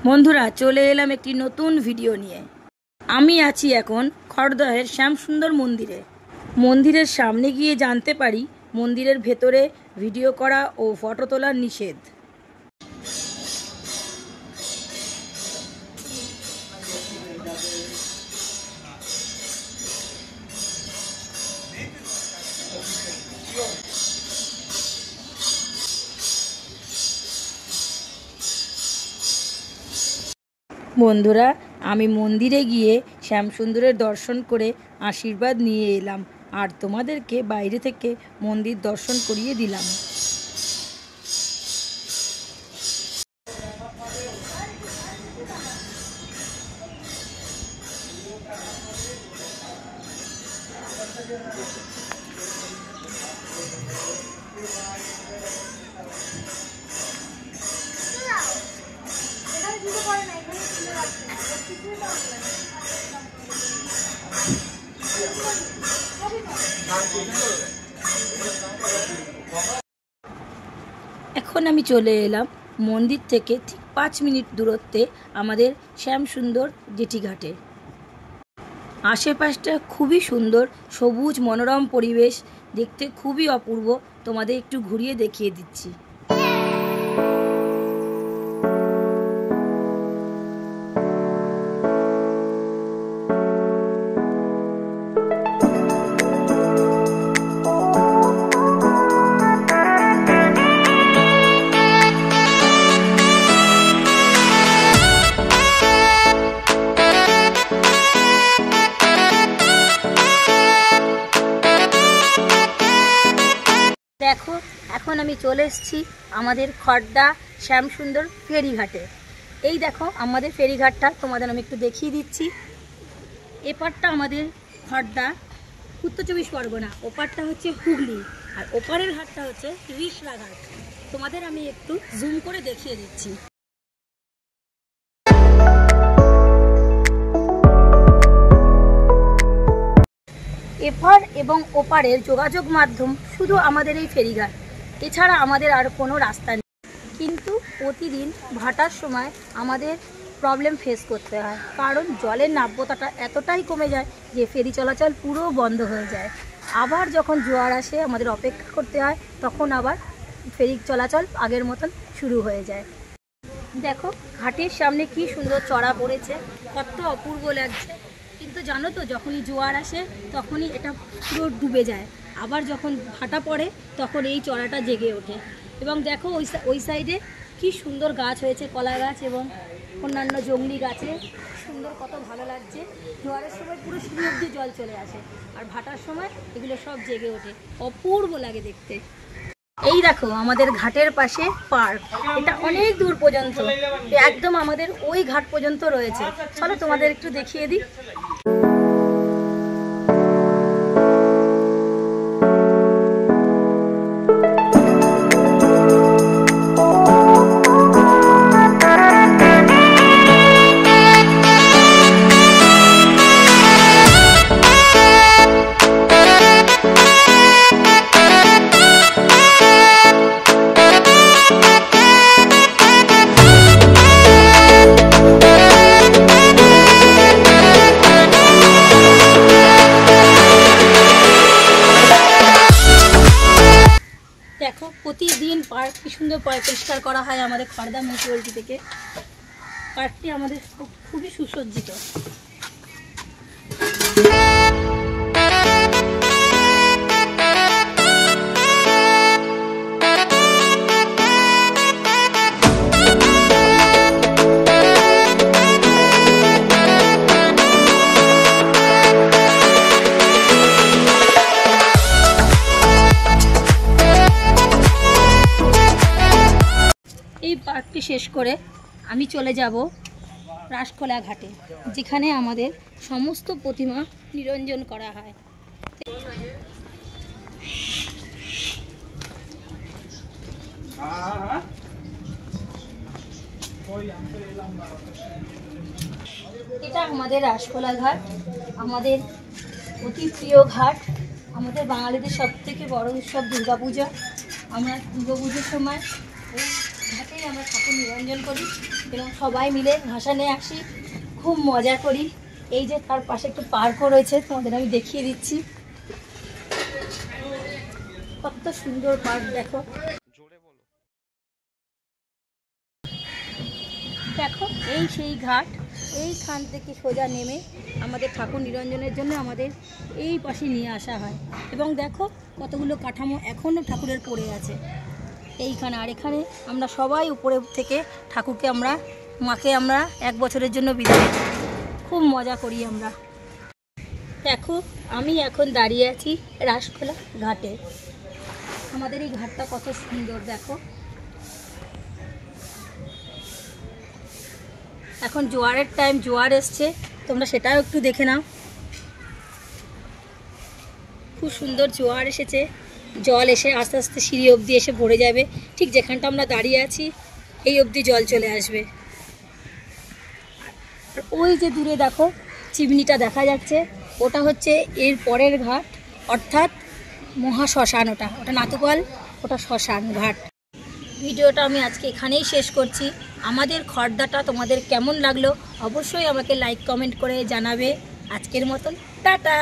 বন্ধুরা চলে এলাম একটি নতুন ভিডিও নিয়ে। আমি আছি এখন খড়দহের শ্যামসুন্দর মন্দিরে। মন্দিরের সামনে গিয়ে জানতে পারি মন্দিরের ভেতরে ভিডিও করা ও ফটো তোলা নিষেধ। বন্ধুরা আমি মন্দিরে গিয়ে শ্যামসুন্দরের দর্শন করে আশীর্বাদ নিয়ে এলাম আর তোমাদেরকে বাইরে থেকে মন্দির দর্শন করিয়ে দিলাম। এখন আমি চলে এলাম মন্দির থেকে ঠিক 5 মিনিট দূরত্বে আমাদের শ্যামসুন্দর জেটিঘাটে। আশেপাশটা খুবই সুন্দর, সবুজ মনোরম পরিবেশ, দেখতে খুবই অপূর্ব। তোমাদের একটু ঘুরিয়ে দেখিয়ে দিচ্ছি। দেখো এখন আমি চলে এসেছি আমাদের খড়দা শ্যামসুন্দর ফেরিঘাটে। এই দেখো আমাদের ফেরিঘাটটা তোমাদের আমি একটু দেখিয়ে দিচ্ছি। এপারটা আমাদের খড়দা উত্তর 24 পরগনা, ওপারটা হচ্ছে হুগলি, আর ওপারের ঘাটটা হচ্ছে রিষড়া ঘাট। তোমাদের আমি একটু জুম করে দেখিয়ে দিচ্ছি। এপার এবং ওপারের যোগাযোগ মাধ্যম শুধু আমাদের এই ফেরিঘাট, এছাড়া আমাদের আর কোনো রাস্তা নেই। কিন্তু প্রতিদিন ভাটার সময় আমাদের প্রবলেম ফেস করতে হয়, কারণ জলের নাব্যতাটা এতটাই কমে যায় যে ফেরি চলাচল পুরো বন্ধ হয়ে যায়। আবার যখন জোয়ার আসে আমাদের অপেক্ষা করতে হয়, তখন আবার ফেরি চলাচল আগের মতন শুরু হয়ে যায়। দেখো ঘাটের সামনে কি সুন্দর চড়া পড়েছে, কত অপূর্ব লাগছে। কিন্তু জানো তো, যখনই জোয়ার আসে তখনই এটা পুরো ডুবে যায়। আবার যখন ভাটা পড়ে তখন এই চড়াটা জেগে ওঠে। এবং দেখো ওই সাইডে কি সুন্দর গাছ হয়েছে, কলা গাছ এবং অন্যান্য জংলি গাছে সুন্দর, কত ভালো লাগছে। জোয়ারের সময় পুরো সিঁড়ি অবধি জল চলে আসে, আর ভাটার সময় এগুলো সব জেগে ওঠে, অপূর্ব লাগে দেখতে। এই দেখো আমাদের ঘাটের পাশে পার্ক, এটা অনেক দূর পর্যন্ত, একদম আমাদের ওই ঘাট পর্যন্ত রয়েছে। চলো তোমাদের একটু দেখিয়ে দিই। দেখো প্রতিদিন পার্ক কি সুন্দর পরিষ্কার করা হয় আমাদের খড়দা মিউনিসিপ্যালিটি থেকে। পার্কটি আমাদের খুবই সুসজ্জিত। এই পার্কটি শেষ করে আমি চলে যাব রাসখোলা ঘাটে, যেখানে আমাদের সমস্ত প্রতিমা নিরঞ্জন করা হয়। এটা আমাদের রাসখোলা ঘাট, আমাদের অতি প্রিয় ঘাট। আমাদের বাঙালিদের সবথেকে বড় উৎসব দুর্গাপূজা। আমরা দুর্গাপুজোর সময় এই ঘাটেই আমরা ঠাকুর নিরঞ্জন করি এবং সবাই মিলে ভাসানে আসি, খুব মজা করি। এই যে তার পাশে একটু পার্কও রয়েছে, তোমাদের আমি দেখিয়ে দিচ্ছি। কত সুন্দর পার্ক দেখো। দেখো এই সেই ঘাট, এইখান থেকে সোজা নেমে আমাদের ঠাকুর নিরঞ্জনের জন্য আমাদের এই পাশে নিয়ে আসা হয়। এবং দেখো কতগুলো কাঠামো এখনও ঠাকুরের পড়ে আছে এইখানে। আর এখানে আমরা সবাই উপরে থেকে ঠাকুরকে মাকে আমরা 1 বছরের জন্য বিদায় দিই, খুব মজা করি আমরা। দেখো আমি এখন দাঁড়িয়ে আছি রাসখোলা ঘাটে। আমাদের এই ঘাটটা কত সুন্দর দেখো। এখন জোয়ারের টাইম, জোয়ার এসছে, তোমরা সেটাও একটু দেখে নাও। খুব সুন্দর জোয়ার এসেছে, জল এসে আস্তে আস্তে সিঁড়ি অবধি এসে ভরে যাবে। ঠিক যেখানটা আমরা দাঁড়িয়ে আছি এই অবধি জল চলে আসবে। আর ওই যে দূরে দেখো চিমনিটা দেখা যাচ্ছে, ওটা হচ্ছে এর পরের ঘাট, অর্থাৎ মহাশ্মশান। ওটা নাতুকল, ওটা শ্মশান ঘাট। ভিডিওটা আমি আজকে এখানেই শেষ করছি। আমাদের খর্দাটা তোমাদের কেমন লাগলো অবশ্যই আমাকে লাইক কমেন্ট করে জানাবে। আজকের মতন টাটা।